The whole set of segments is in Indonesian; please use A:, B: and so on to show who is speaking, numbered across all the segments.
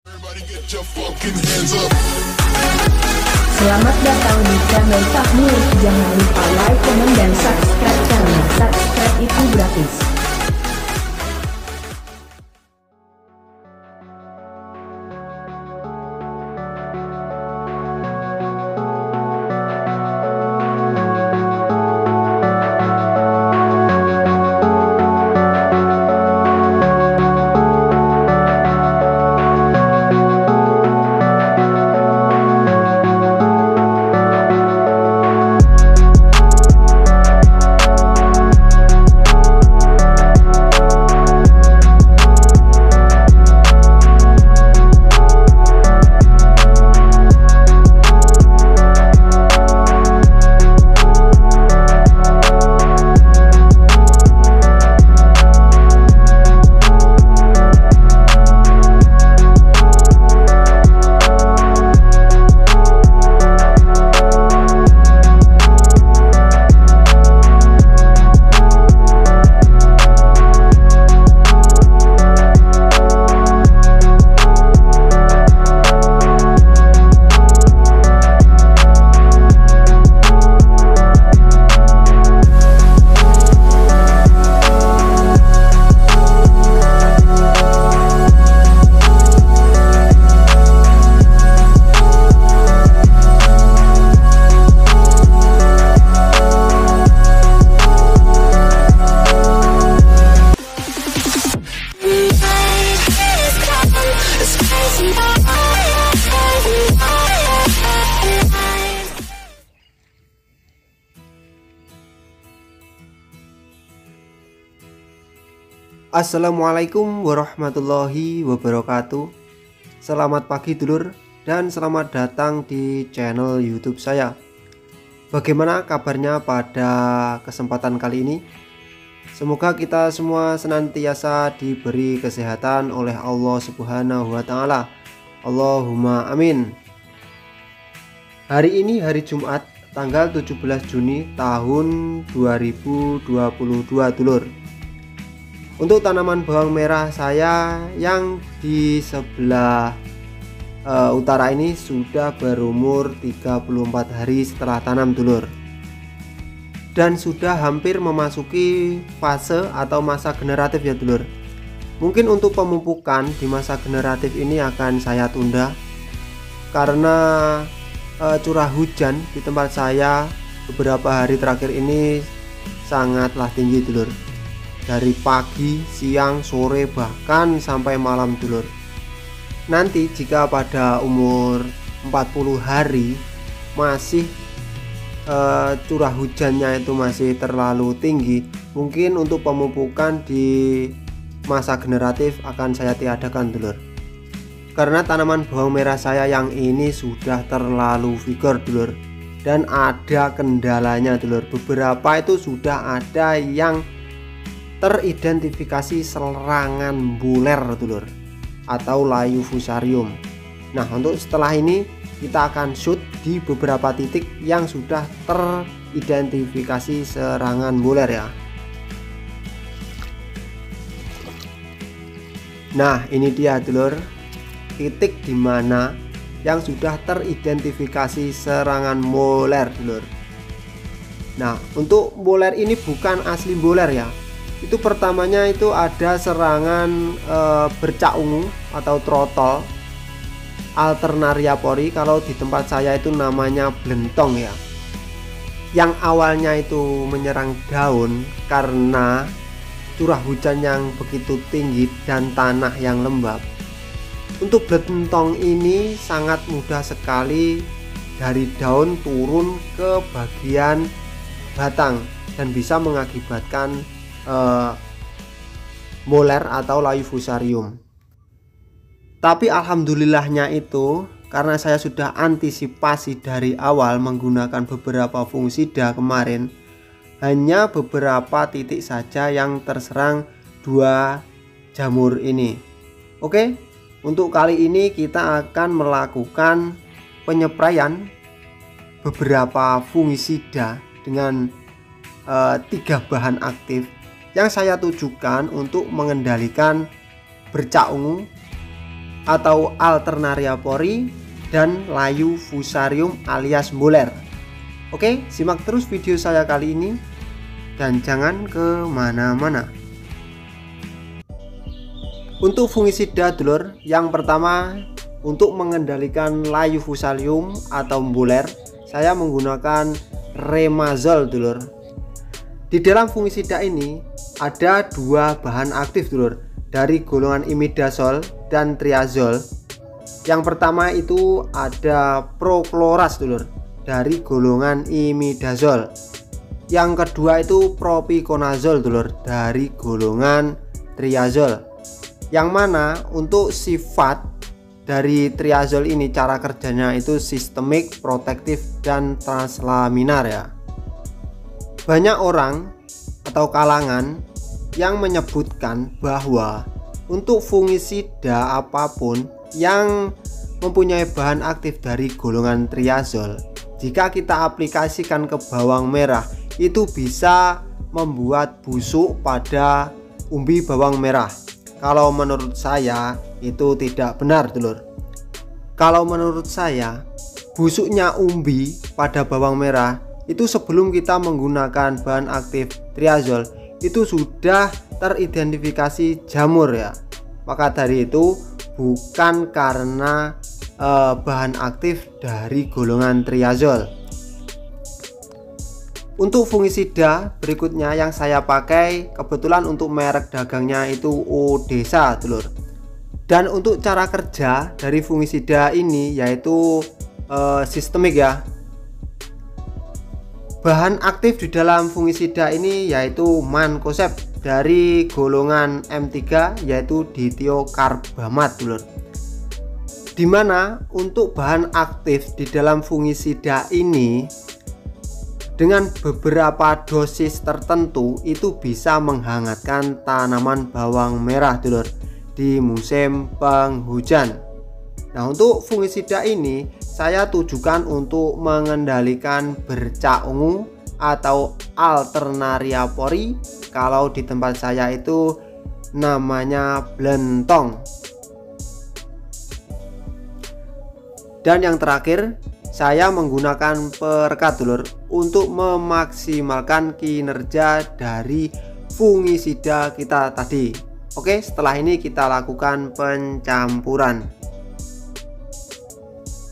A: Selamat datang di channel Takmur. Jangan lupa like, comment, dan subscribe channel. Subscribe itu gratis.
B: Assalamualaikum warahmatullahi wabarakatuh. Selamat pagi dulur dan selamat datang di channel YouTube saya. Bagaimana kabarnya pada kesempatan kali ini? Semoga kita semua senantiasa diberi kesehatan oleh Allah Subhanahu wa taala. Allahumma amin. Hari ini hari Jumat tanggal 17 Juni tahun 2022 dulur. Untuk tanaman bawang merah saya yang di sebelah utara ini sudah berumur 34 hari setelah tanam dulur, dan sudah hampir memasuki fase atau masa generatif ya dulur. Mungkin untuk pemupukan di masa generatif ini akan saya tunda karena curah hujan di tempat saya beberapa hari terakhir ini sangatlah tinggi dulur. Dari pagi, siang, sore, bahkan sampai malam dulur. Nanti jika pada umur 40 hari masih curah hujannya itu masih terlalu tinggi, mungkin untuk pemupukan di masa generatif akan saya tiadakan dulur. Karena tanaman bawang merah saya yang ini sudah terlalu vigor dulur, dan ada kendalanya dulur. Beberapa itu sudah ada yang teridentifikasi serangan buler dulur atau layu fusarium. Nah, untuk setelah ini kita akan shoot di beberapa titik yang sudah teridentifikasi serangan buler ya. Nah, ini dia dulur, titik dimana yang sudah teridentifikasi serangan buler dulur. Nah, untuk buler ini bukan asli buler ya. Itu pertamanya itu ada serangan bercak ungu atau trotol Alternaria pori. Kalau di tempat saya itu namanya blentong ya, yang awalnya itu menyerang daun karena curah hujan yang begitu tinggi dan tanah yang lembab. Untuk blentong ini sangat mudah sekali dari daun turun ke bagian batang dan bisa mengakibatkan moler atau layu fusarium. Tapi alhamdulillahnya itu karena saya sudah antisipasi dari awal menggunakan beberapa fungisida kemarin, hanya beberapa titik saja yang terserang dua jamur ini. Oke, untuk kali ini kita akan melakukan penyepraian beberapa fungisida dengan 3 bahan aktif yang saya tujukan untuk mengendalikan bercak ungu, atau Alternaria pori dan layu fusarium alias mbuler. Oke, simak terus video saya kali ini dan jangan kemana-mana. Untuk fungisida dulur, yang pertama untuk mengendalikan layu fusarium atau mbuler, saya menggunakan Remazol dulur. Di dalam fungisida ini ada dua bahan aktif dulur, dari golongan imidazol dan triazol. Yang pertama itu ada Prochlorase dulur, dari golongan imidazol. Yang kedua itu propiconazol dulur, dari golongan triazol. Yang mana untuk sifat dari triazol ini, cara kerjanya itu sistemik, protektif, dan translaminar ya. Banyak orang atau kalangan yang menyebutkan bahwa untuk fungisida apapun yang mempunyai bahan aktif dari golongan triazol, jika kita aplikasikan ke bawang merah itu bisa membuat busuk pada umbi bawang merah. Kalau menurut saya itu tidak benar dulur. Kalau menurut saya, busuknya umbi pada bawang merah itu sebelum kita menggunakan bahan aktif triazol itu sudah teridentifikasi jamur ya. Maka dari itu bukan karena bahan aktif dari golongan triazol. Untuk fungisida berikutnya yang saya pakai, kebetulan untuk merek dagangnya itu Odesa dulur. Dan untuk cara kerja dari fungisida ini yaitu sistemik ya. Bahan aktif di dalam fungisida ini yaitu mancozeb dari golongan M3 yaitu ditiokarbamat dulur. Dimana untuk bahan aktif di dalam fungisida ini dengan beberapa dosis tertentu itu bisa menghangatkan tanaman bawang merah dulur di musim penghujan. Nah, untuk fungisida ini saya tujukan untuk mengendalikan bercak ungu atau Alternaria pori. Kalau di tempat saya itu namanya blentong. Dan yang terakhir, saya menggunakan perekat dulur untuk memaksimalkan kinerja dari fungisida kita tadi. Oke, setelah ini kita lakukan pencampuran.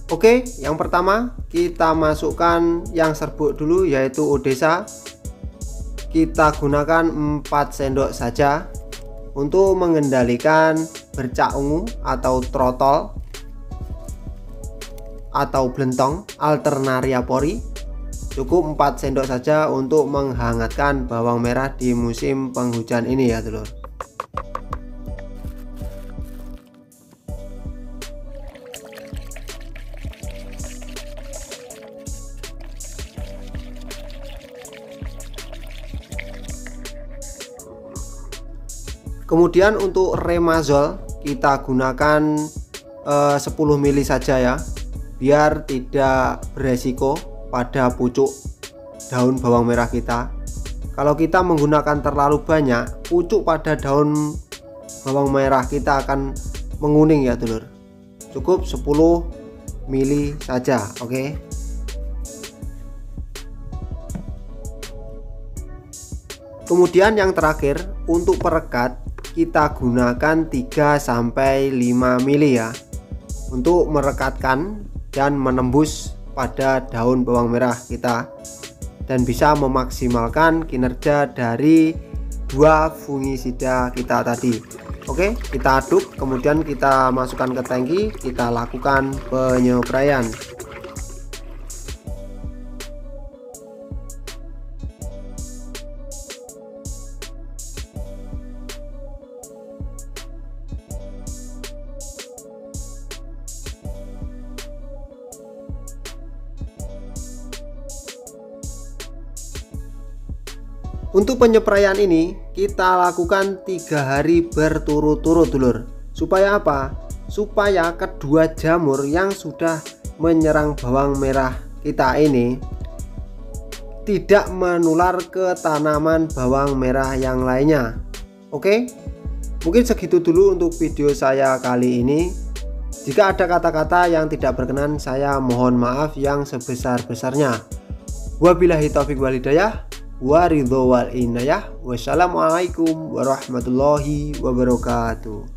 B: Oke, yang pertama kita masukkan yang serbuk dulu yaitu Odesa. Kita gunakan 4 sendok saja untuk mengendalikan bercak ungu atau trotol atau blentong Alternaria pori. Cukup 4 sendok saja untuk menghangatkan bawang merah di musim penghujan ini ya dulur. Kemudian untuk Remazol kita gunakan 10 ml saja ya, biar tidak beresiko pada pucuk daun bawang merah kita. Kalau kita menggunakan terlalu banyak, pucuk pada daun bawang merah kita akan menguning ya dulur. Cukup 10 ml saja, oke. Kemudian yang terakhir untuk perekat kita gunakan 3-5 ml ya, untuk merekatkan dan menembus pada daun bawang merah kita dan bisa memaksimalkan kinerja dari dua fungisida kita tadi. Oke, kita aduk, kemudian kita masukkan ke tangki, kita lakukan penyepraian. Untuk penyepraian ini kita lakukan 3 hari berturut-turut dulur. Supaya apa? Supaya kedua jamur yang sudah menyerang bawang merah kita ini tidak menular ke tanaman bawang merah yang lainnya. Oke, mungkin segitu dulu untuk video saya kali ini. Jika ada kata-kata yang tidak berkenan, saya mohon maaf yang sebesar-besarnya. Wabillahi taufiq wal hidayah, waridho wal inayah. Wassalamualaikum warahmatullahi wabarakatuh.